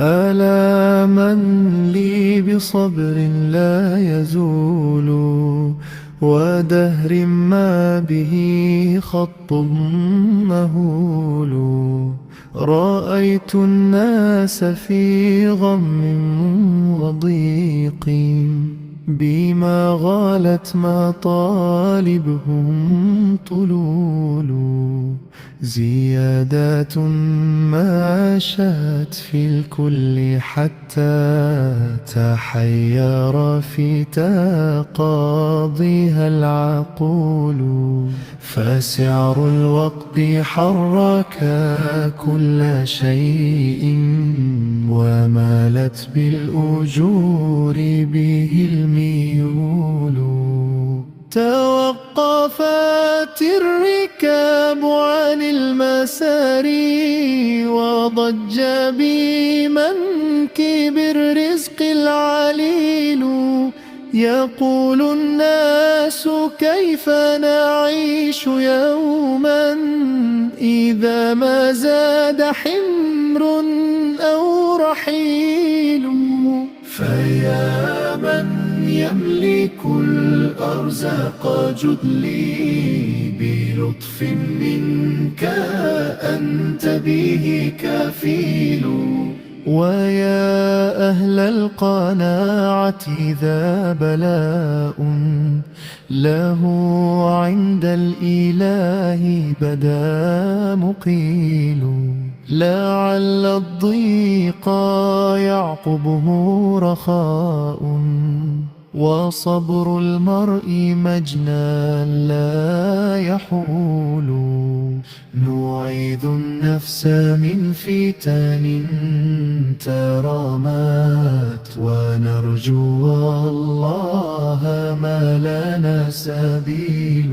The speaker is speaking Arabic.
ألا من لي بصبر لا يزول ودهر ما به خط مهول رأيت الناس في غم وضيق بما غالت مطالبهم طلول زيادات ما شاءت في الكل حتى تحير في تقاضيها العقول فسعر الوقت حرك كل شيء ومالت بالأجور به الميول توقفت الركاب عن المساري وضج بمنكب الرزق العليل يقول الناس كيف نعيش يوما إذا ما زاد حمر أو رحيل فيا من يملك الأرزاق جد لي بلطف منك أنت به كفيل ويا أهل القناعة ذا بلاء له عند الإله بدا مقيل لعل الضيق يعقبه رخاء وصبر المرء مجنى لا يحول نعيذ النفس من فتن ترامات ونرجو الله ما لنا سبيل